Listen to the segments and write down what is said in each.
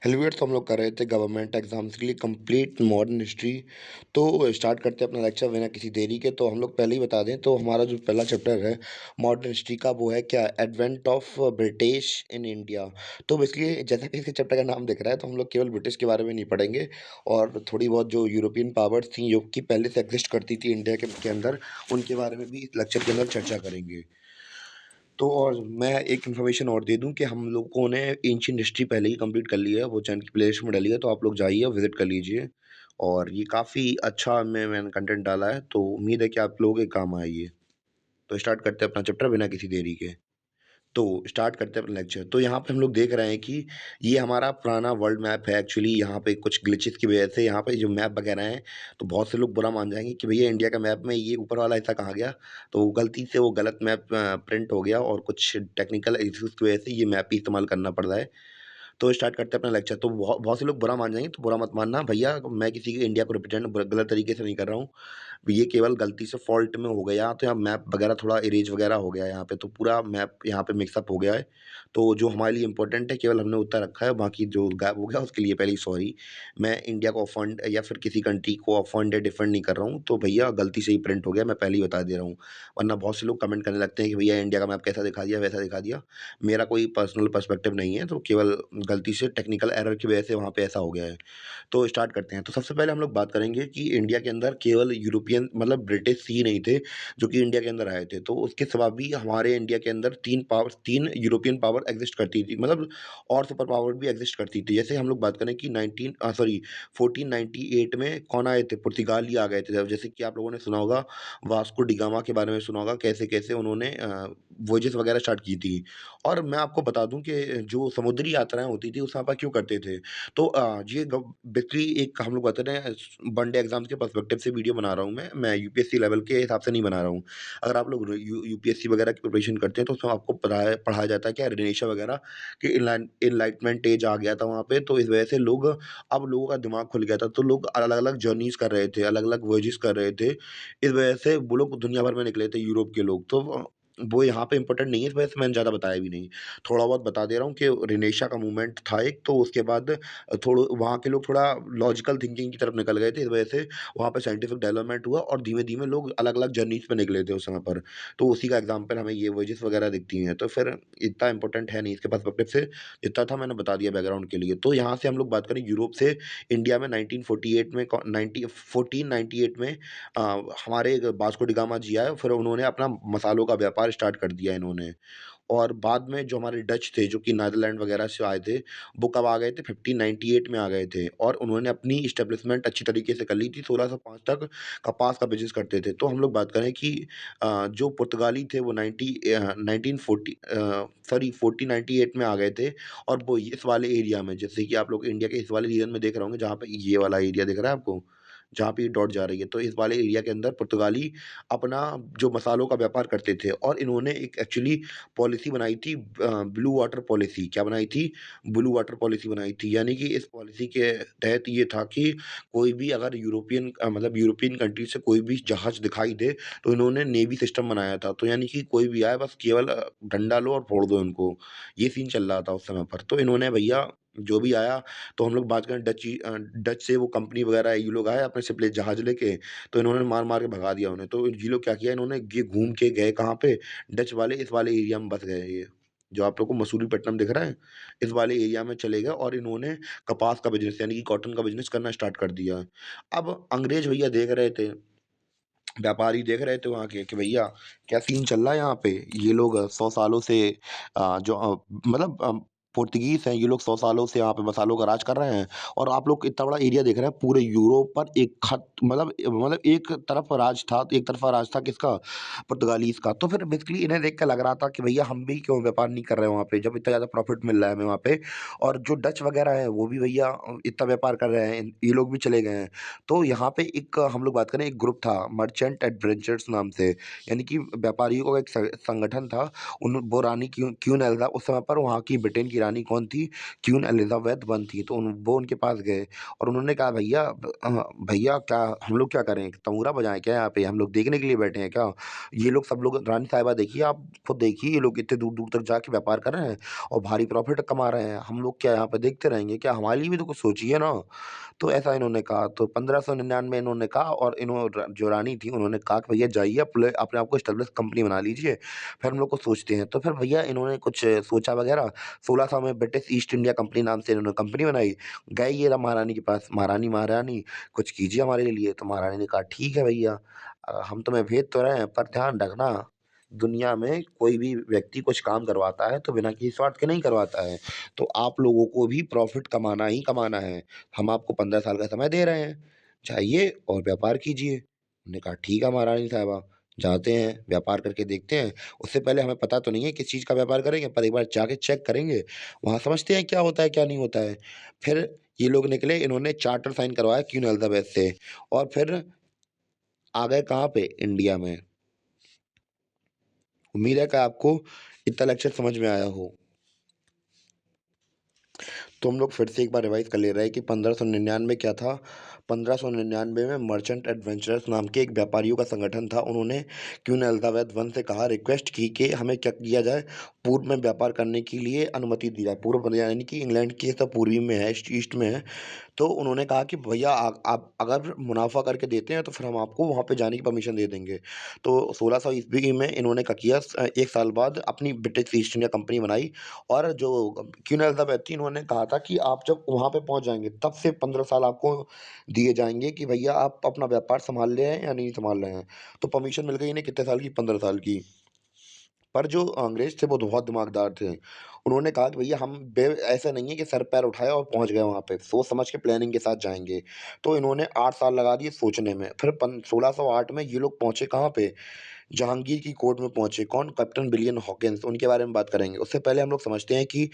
हेलवेट तो हम लोग कर रहे थे गवर्नमेंट एग्जाम्स के लिए कंप्लीट मॉडर्न हिस्ट्री। तो स्टार्ट करते हैं अपना लेक्चर बिना किसी देरी के। तो हम लोग पहले ही बता दें, तो हमारा जो पहला चैप्टर है मॉडर्न हिस्ट्री का, वो है क्या, advent of British in India. तो बेसिकली जैसा कि इसके चैप्टर का नाम दिख रहा है, तो हम लोग केवल ब्रिटिश के बारे में नहीं पढ़ेंगे, और थोड़ी बहुत जो यूरोपियन पावर्स थी जो कि पहले से एग्जिस्ट करती थी इंडिया के अंदर, उनके बारे में भी इस लेक्चर के अंदर चर्चा करेंगे। तो और मैं एक इन्फॉर्मेशन और दे दूं कि हम लोगों ने एंशिएंट हिस्ट्री पहले ही कंप्लीट कर ली है, वो चैनल की प्लेलिस्ट में डली है, तो आप लोग जाइए विजिट कर लीजिए। और ये काफ़ी अच्छा मैंने कंटेंट डाला है, तो उम्मीद है कि आप लोगों के काम आए ये। तो स्टार्ट करते हैं अपना चैप्टर बिना किसी देरी के। तो स्टार्ट करते हैं अपना लेक्चर। तो यहाँ पे हम लोग देख रहे हैं कि ये हमारा पुराना वर्ल्ड मैप है। एक्चुअली यहाँ पे कुछ ग्लिचेस की वजह से यहाँ पे जो मैप वगैरह हैं, तो बहुत से लोग बुरा मान जाएंगे कि भैया इंडिया का मैप में ये ऊपर वाला हिस्सा कहाँ गया। तो गलती से वो गलत मैप प्रिंट हो गया, और कुछ टेक्निकल इश्यूज की वजह से ये मैप ही इस्तेमाल करना पड़ रहा है। तो स्टार्ट करते हैं अपना लेक्चर। तो बहुत बहुत से लोग बुरा मान जाएंगे, तो बुरा मत मानना भैया, मैं किसी के इंडिया को रिप्रेजेंट गलत तरीके से नहीं कर रहा हूँ। ये केवल गलती से फॉल्ट में हो गया, तो यहाँ मैप वगैरह थोड़ा इरेज वगैरह हो गया है यहाँ पे, तो पूरा मैप यहाँ पे मिक्सअप हो गया है। तो जो हमारे लिए इंपॉर्टेंट है केवल हमने उतना रखा है, बाकी जो गायब हो गया उसके लिए पहले ही सॉरी। मैं इंडिया को ऑफेंड या फिर किसी कंट्री को ऑफेंड या डिफेंड नहीं कर रहा हूँ, तो भैया गलती से ही प्रिंट हो गया, मैं पहले ही बता दे रहा हूँ। वरना बहुत से लोग कमेंट करने लगते हैं कि भैया इंडिया का मैप कैसा दिखा दिया, वैसा दिखा दिया। मेरा कोई पर्सनल पर्सपेक्टिव नहीं है, तो केवल गलती से टेक्निकल एरर की वजह से वहाँ पे ऐसा हो गया है। तो स्टार्ट करते हैं। तो सबसे पहले हम लोग बात करेंगे कि इंडिया के अंदर केवल यूरोपियन मतलब ब्रिटिश ही नहीं थे जो कि इंडिया के अंदर आए थे। तो उसके सिवा भी हमारे इंडिया के अंदर 3 यूरोपियन पावर एग्जिस्ट करती थी, मतलब और सुपर पावर भी एग्जिस्ट करती थी। जैसे हम लोग बात करें कि 1498 में कौन आए थे, पुर्तगाली आ गए थे। जैसे कि आप लोगों ने सुना होगा, वास्को डिगामा के बारे में सुना होगा, कैसे-कैसे उन्होंने वॉयेजेस वगैरह स्टार्ट की थी। और मैं आपको बता दूँ कि जो समुद्री यात्राएँ होती थी, उस समय पर क्यों करते थे? तो ये बेसिकली एक हम लोग बताते हैं, वन डे एग्जाम्स के पर्सपेक्टिव से वीडियो बना रहा हूँ मैं यूपीएससी लेवल के हिसाब से नहीं बना रहा हूँ। अगर आप लोग यूपीएससी वगैरह की प्रिपरेशन करते हैं, तो उसमें आपको पढ़ाया जाता है क्या, रेनेशा वगैरह कि इनलाइटमेंट एज आ गया था वहाँ पे, तो इस वजह से लोग, अब लोगों का दिमाग खुल गया था, तो लोग अलग अलग जर्नीज कर रहे थे, अलग अलग वॉयेजेस कर रहे थे। इस वजह से वो लोग दुनिया भर में निकले थे, यूरोप के लोग। तो वो यहाँ पे इंपॉर्टेंट नहीं है, इस वजह से मैंने ज़्यादा बताया भी नहीं। थोड़ा बहुत बता दे रहा हूँ कि रेनेशा का मूवमेंट था एक, तो उसके बाद थोड़ा वहाँ के लोग थोड़ा लॉजिकल थिंकिंग की तरफ निकल गए थे, इस वजह से वहाँ पे साइंटिफिक डेवलपमेंट हुआ, और धीमे-धीमे लोग अलग-अलग जर्नीज़ पे निकले थे उस समय पर। तो उसी का एग्ज़ाम्पल हमें ये वॉयेजेस वगैरह दिखती हैं। तो फिर इतना इम्पोर्टेंट है नहीं इसके पर्सपेक्टिव से, जितना था मैंने बता दिया बैकग्राउंड के लिए। तो यहाँ से हम लोग बात करें यूरोप से इंडिया में 1948 में, 1498 में हमारे वास्को डी गामा जी आए, फिर उन्होंने अपना मसालों का व्यापार स्टार्ट कर दिया इन्होंने। और बाद में जो हमारे डच थे, जो कि नीदरलैंड वगैरह से आए थे, वो कब आ गए थे, 1598 में आ गए थे, और उन्होंने अपनी एस्टेब्लिशमेंट अच्छी तरीके से कर ली थी। 1605 तक कपास का बिज़नेस करते थे। तो हम लोग बात करें कि जो पुर्तगाली थे वो 1498 में आ गए थे, और वो इस वाले एरिया में, जैसे कि आप लोग इंडिया के इस वाले रीजन में देख रहे होंगे, जहाँ पे ये वाला एरिया दिख रहा है आपको, जहाँ पे ये डॉट जा रही है, तो इस वाले एरिया के अंदर पुर्तगाली अपना जो मसालों का व्यापार करते थे, और इन्होंने एक एक्चुअली पॉलिसी बनाई थी, ब्लू वाटर पॉलिसी। क्या बनाई थी? ब्लू वाटर पॉलिसी बनाई थी। यानी कि इस पॉलिसी के तहत ये था कि कोई भी अगर मतलब यूरोपियन कंट्री से कोई भी जहाज़ दिखाई दे, तो इन्होंने नेवी सिस्टम बनाया था। तो यानी कि कोई भी आए, बस केवल डंडा लो और फोड़ दो इनको। ये सीन चल रहा था उस समय पर। तो इन्होंने भैया जो भी आया, तो हम लोग बात करें डच से, वो कंपनी वगैरह ये लोग आए अपने शिप ले जहाज़ लेके, तो इन्होंने मार-मार के भगा दिया उन्हें। तो ये लोग क्या किया, इन्होंने ये घूम के गए कहाँ पे, डच वाले इस वाले एरिया में बस गए ये। जो आप लोग को मसूलीपट्टनम दिख रहा है, इस वाले एरिया में चले गए, और इन्होंने कपास का बिज़नेस यानी कि कॉटन का बिज़नेस करना स्टार्ट कर दिया। अब अंग्रेज़ भैया देख रहे थे, व्यापारी देख रहे थे वहाँ के कि भैया क्या सीन चल रहा है यहाँ पे। ये लोग 100 सालों से जो मतलब पुर्तगीज़ हैं, ये लोग 100 सालों से यहाँ पे मसालों का राज कर रहे हैं, और आप लोग इतना बड़ा एरिया देख रहे हैं, पूरे यूरोप पर एक खत मतलब एक तरफ राज था, तो एक तरफ़ा राज था किसका? पुर्तगालीज़ का। तो फिर बेसिकली इन्हें देख के लग रहा था कि भैया हम भी क्यों व्यापार नहीं कर रहे हैं वहाँ पे, जब इतना ज़्यादा प्रॉफ़िट मिल रहा है हमें वहाँ पे। और जो डच वगैरह हैं, वो भी भैया इतना व्यापार कर रहे हैं, ये लोग भी चले गए हैं। तो यहाँ पे एक हम लोग बात करें, एक ग्रुप था मर्चेंट एडवेंचर्स नाम से, यानी कि व्यापारियों का एक संगठन था। उन वो रानी क्वीन एल्सा उस समय पर वहाँ की ब्रिटेन की रानी कौन थी? क्वीन एलिज़ाबेथ वन थी। तो वो उनके पास गए और उन्होंने कहा, भैया क्या हम लोग क्या करें? तमूरा बजाएँ क्या यहाँ पे? हम लोग देखने के लिए बैठे हैं क्या? ये लोग सब लोग रानी साहिबा देखिए, आप खुद देखिए, ये लोग इतने दूर-दूर तक जाके व्यापार कर रहे हैं और भारी प्रॉफ़िट कमा रहे हैं। हम लोग क्या यहाँ पे देखते रहेंगे क्या? हमारे लिए भी तो कुछ सोचिए ना। तो ऐसा इन्होंने कहा। तो 1599 इन्होंने कहा और जो रानी थी उन्होंने कहा कि भैया जाइए अपने आप को एस्टेब्लिश कंपनी बना लीजिए, फिर हम लोग कुछ सोचते हैं। तो फिर भैया इन्होंने कुछ सोचा वगैरह, 1600 में ब्रिटिश ईस्ट इंडिया कंपनी नाम से इन्होंने कंपनी बनाई। गए ये महारानी के पास, महारानी महारानी कुछ कीजिए हमारे लिए। तो महारानी ने कहा ठीक है भैया, हम तुम्हें भेज तो रहे हैं पर ध्यान रखना, दुनिया में कोई भी व्यक्ति कुछ काम करवाता है तो बिना किसी स्वार्थ के नहीं करवाता है। तो आप लोगों को भी प्रॉफ़िट कमाना ही कमाना है। हम आपको 15 साल का समय दे रहे हैं, जाइए और व्यापार कीजिए। हमने कहा ठीक है महारानी साहिबा, जाते हैं, व्यापार करके देखते हैं। उससे पहले हमें पता तो नहीं है किस चीज़ का व्यापार करेंगे, पर एक बार जाके चेक करेंगे, वहाँ समझते हैं क्या होता है, क्या नहीं होता है। फिर ये लोग निकले, इन्होंने चार्टर साइन करवाया क्वीन एलिज़ाबेथ से और फिर आ गए कहाँ पे? इंडिया में। उम्मीद है कि आपको इतना लेक्चर समझ में आया हो। तो हम लोग फिर से एक बार रिवाइज़ कर ले रहे हैं कि 1599 क्या था? 1599 में मर्चेंट एडवेंचरर्स नाम के एक व्यापारियों का संगठन था। उन्होंने क्वीन एलिज़ाबेथ वन से कहा, रिक्वेस्ट की कि हमें क्या किया जाए, पूर्व में व्यापार करने के लिए अनुमति दी जाए। पूर्व यानी कि इंग्लैंड के सब पूर्वी में है, ईस्ट में है। तो उन्होंने कहा कि भैया आप अगर मुनाफ़ा करके देते हैं तो फिर हम आपको वहाँ पे जाने की परमिशन दे देंगे। तो 1600 ईस्वी में इन्होंने क्या किया, 1 साल बाद अपनी ब्रिटिश ईस्ट इंडिया कंपनी बनाई और जो क्वीन एलिज़ाबेथ थी, इन्होंने कहा था कि आप जब वहाँ पे पहुँच जाएँगे तब से 15 साल आपको दिए जाएँगे कि भैया आप अपना व्यापार सँभाल रहे हैं या नहीं सँभाल रहे हैं। तो परमिशन मिल गई इन्हें कितने साल की? 15 साल की। पर जो अंग्रेज़ थे वो तो बहुत दिमागदार थे। उन्होंने कहा कि भैया हम बे ऐसा नहीं है कि सर-पैर उठाया और पहुँच गए वहाँ पे, सोच-समझ के प्लानिंग के साथ जाएँगे। तो इन्होंने 8 साल लगा दिए सोचने में। फिर 1608 में ये लोग पहुँचे कहाँ पे? जहांगीर की कोर्ट में पहुँचे। कौन? कैप्टन विलियम हॉकिंस, उनके बारे में बात करेंगे। उससे पहले हम लोग समझते हैं कि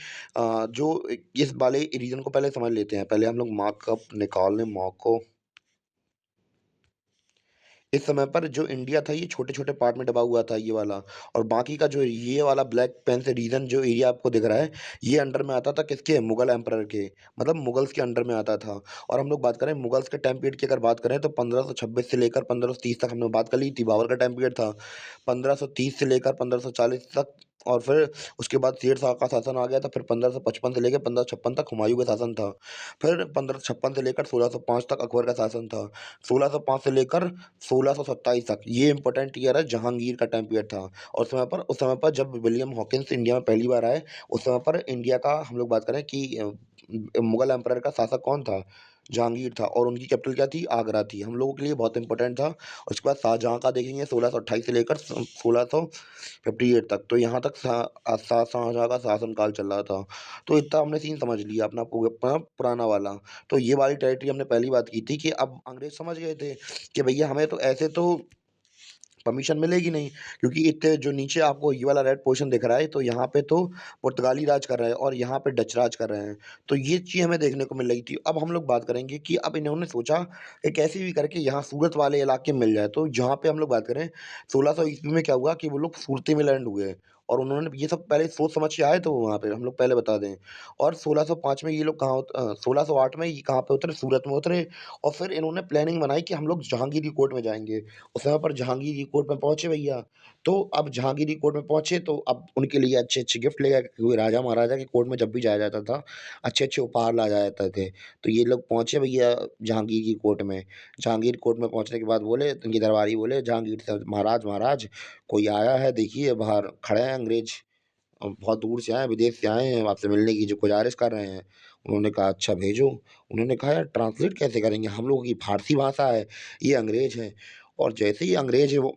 जो इस वाले रीज़न को पहले समझ लेते हैं। पहले हम लोग मार्कअप निकाल लें, मार्को। इस समय पर जो इंडिया था ये छोटे-छोटे पार्ट में दबा हुआ था ये वाला और बाकी का जो ये वाला ब्लैक पेन से रीजन जो एरिया आपको दिख रहा है, ये अंडर में आता था किसके? मुगल एम्परर के, मतलब मुगल्स के अंडर में आता था। और हम लोग बात करें मुगल्स के टाइम पीरियड की अगर बात करें तो 1526 से लेकर 1530 तक हमने बात कर ली थी, बाबर का टाइम पीरियड था। 1530 से लेकर 1540 तक और फिर उसके बाद शेर शाह का शासन आ गया था, फिर 1555 से लेकर 1556 तक हुमायूँ का शासन था। फिर 1556 से लेकर 1605 तक अकबर का शासन था। 1605 से लेकर 1627 तक ये इम्पोर्टेंट ईयर है, जहांगीर का टाइम पीरियड था और उस समय पर जब विलियम हॉकिंस इंडिया में पहली बार आए, उस समय पर इंडिया का हम लोग बात करें कि मुगल एम्परर का शासक कौन था? जहांगीर था और उनकी कैपिटल क्या थी? आगरा थी। हम लोगों के लिए बहुत इंपॉर्टेंट था। उसके बाद शाहजहाँ का देखेंगे 1628 से लेकर 1658 तक, तो यहाँ तक शाहजहाँ का शासनकाल चल रहा था। तो इतना हमने सीन समझ लिया अपना पुराना वाला। तो ये वाली टेरिटरी हमने पहली बात की थी कि अब अंग्रेज़ समझ गए थे कि भैया हमें तो ऐसे तो परमिशन मिलेगी नहीं, क्योंकि इतने जो नीचे आपको ये वाला रेड पोर्शन दिख रहा है, तो यहाँ पे तो पुर्तगाली राज कर रहा है और यहाँ पे डच राज कर रहे हैं। तो ये चीज़ हमें देखने को मिल रही थी। अब हम लोग बात करेंगे कि अब इन्होंने सोचा कि कैसे भी करके यहाँ सूरत वाले इलाके मिल जाए। तो जहाँ पे हम लोग बात करें 1600 ईस्वी में क्या हुआ कि वो लोग सूरत में लैंड हुए और उन्होंने ये सब पहले सोच समझ के आए, तो वहाँ पे हम लोग पहले बता दें। और 1605 में ये लोग 1608 में ये कहाँ पे उतरे? सूरत में उतरे और फिर इन्होंने प्लानिंग बनाई कि हम लोग जहांगीर कोर्ट में जाएँगे। उस समय पर जहांगीर कोर्ट में पहुँचे भैया। तो अब जहांगीर कोर्ट में पहुँचे तो अब उनके लिए अच्छे-अच्छे गिफ्ट ले गए, क्योंकि राजा महाराजा के कोर्ट में जब भी जाया जाता था, अच्छे-अच्छे उपहार लाए जाते थे। तो ये लोग पहुँचे भैया जहांगीर की कोर्ट में। जहांगीर कोर्ट में पहुँचने के बाद बोले, उनके दरबारी बोले जहांगीर से, "महाराज, महाराज कोई आया है, देखिए बाहर खड़े हैं अंग्रेज। बहुत दूर से आए हैं, विदेश से आए हैं, आपसे मिलने की जो गुज़ारिश कर रहे हैं।" उन्होंने कहा, "अच्छा भेजो।" उन्होंने कहा, "यार ट्रांसलेट कैसे करेंगे? हम लोगों की फ़ारसी भाषा है, ये अंग्रेज़ हैं।" और जैसे ही अंग्रेज़ वो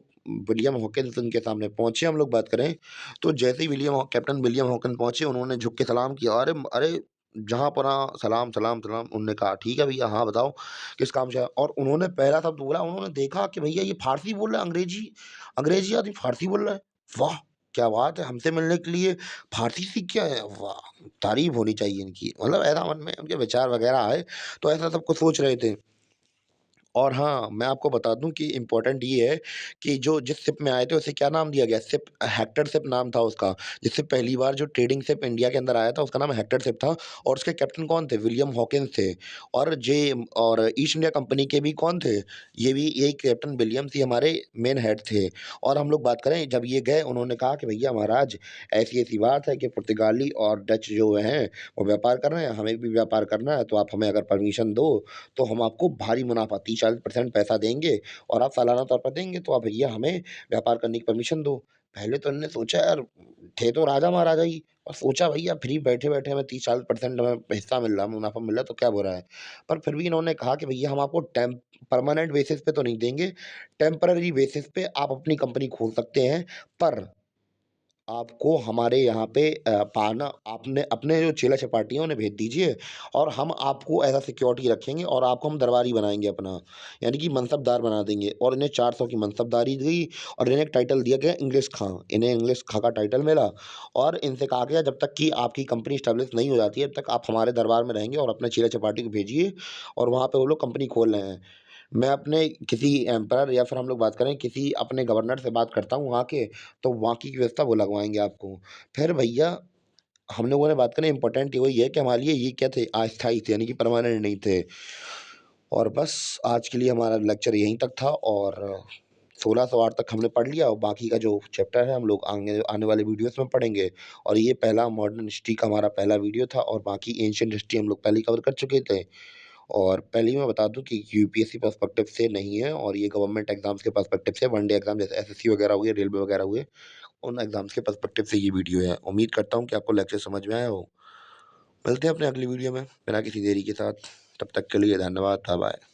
विलियम हॉकिंस उनके सामने पहुँचे, हम लोग बात करें, तो जैसे ही कैप्टन विलियम हॉकिंस पहुँचे, उन्होंने झुक के सलाम किया। अरे! जहाँपनाह सलाम, सलाम, सलाम। उन्होंने कहा, "ठीक है भैया, हाँ बताओ, किस काम से आए?" और उन्होंने पहला शब्द बोला, उन्होंने देखा कि भैया ये फ़ारसी बोल रहा है, अंग्रेज़ी आदमी फ़ारसी बोल रहा है। वाह! क्या बात है! हमसे मिलने के लिए फ़ारसी सीख के आए हैं, वाह! तारीफ़ होनी चाहिए इनकी। मतलब ऐसा मन में उनके विचार वग़ैरह आए, तो ऐसा सब कुछ सोच रहे थे। और हाँ, मैं आपको बता दूँ कि इम्पोर्टेंट ये है कि जो जिस शिप में आए थे उसे क्या नाम दिया गया? शिप हेक्टर शिप नाम था उसका। जिससे पहली बार जो ट्रेडिंग शिप इंडिया के अंदर आया था उसका नाम हेक्टर शिप था और उसके कैप्टन कौन थे? विलियम हॉकिंस थे। और और ईस्ट इंडिया कंपनी के भी कौन थे? ये भी यही कैप्टन विलियम्स ही हमारे मेन हेड थे। और हम लोग बात करें जब ये गए उन्होंने कहा कि भैया महाराज ऐसी-ऐसी बात है कि पुर्तगाली और डच जो हैं वो व्यापार कर रहे हैं, हमें भी व्यापार करना है तो आप हमें अगर परमिशन दो तो हम आपको भारी मुनाफ़ा 30-40% पैसा देंगे और आप सालाना तौर पर देंगे, तो आप भैया हमें व्यापार करने की परमिशन दो। पहले तो इन्होंने सोचा यार थे तो राजा-महाराजा ही और सोचा भैया फ्री बैठे-बैठे हमें 30-40% हमें हिस्सा मिल रहा है, मुनाफ़ा मिल रहा है तो क्या बुरा है। पर फिर भी इन्होंने कहा कि भैया हम आपको परमानेंट बेसिस पे तो नहीं देंगे, टेम्परेरी बेसिस पे आप अपनी कंपनी खोल सकते हैं, पर आपको हमारे यहाँ पे पाना आपने अपने जो चेला-चपाटी हैं उन्हें भेज दीजिए और हम आपको एज़ अ सिक्योरिटी रखेंगे और आपको हम दरबारी बनाएँगे अपना, यानी कि मनसबदार बना देंगे और इन्हें 400 की मनसबदारी दी और इन्हें एक टाइटल दिया गया इंग्लिश खां। इन्हें इंग्लिश खां का टाइटल मिला और इनसे कहा गया जब तक कि आपकी कंपनी एस्टेब्लिश नहीं हो जाती है, तब तक आप हमारे दरबार में रहेंगे और अपने चेला-चपाटी को भेजिए और वहाँ पे वो लोग कंपनी खोल रहे हैं। मैं अपने किसी एम्परर या फिर हम लोग बात करें किसी अपने गवर्नर से बात करता हूँ वहाँ के, तो वहाँ की व्यवस्था वो लगवाएँगे आपको। फिर भैया हम लोगों ने बात करें इम्पोर्टेंट वही है कि हमारे लिए ये क्या थे अस्थायी थे यानी कि परमानेंट नहीं थे। और बस आज के लिए हमारा लेक्चर यहीं तक था और 1608 तक हमने पढ़ लिया और बाकी का जो चैप्टर है हम लोग आगे आने वाले वीडियोज़ में पढ़ेंगे। और ये पहला मॉडर्न हिस्ट्री का हमारा पहला वीडियो था और बाकी एंशिएंट हिस्ट्री हम लोग पहले ही कवर कर चुके थे। और पहले ही मैं बता दूँ कि यूपीएससी पर्सपेक्टिव से नहीं है और ये गवर्नमेंट एग्ज़ाम्स के पर्सपेक्टिव से वन डे एग्ज़ाम जैसे एसएससी वगैरह हुए, रेलवे वगैरह हुए, उन एग्ज़ाम्स के पर्सपेक्टिव से ये वीडियो है। उम्मीद करता हूँ कि आपको लेक्चर समझ में आया हो। मिलते हैं अपने अगली वीडियो में बिना किसी देरी के साथ। तब तक के लिए धन्यवाद। बाय-बाय।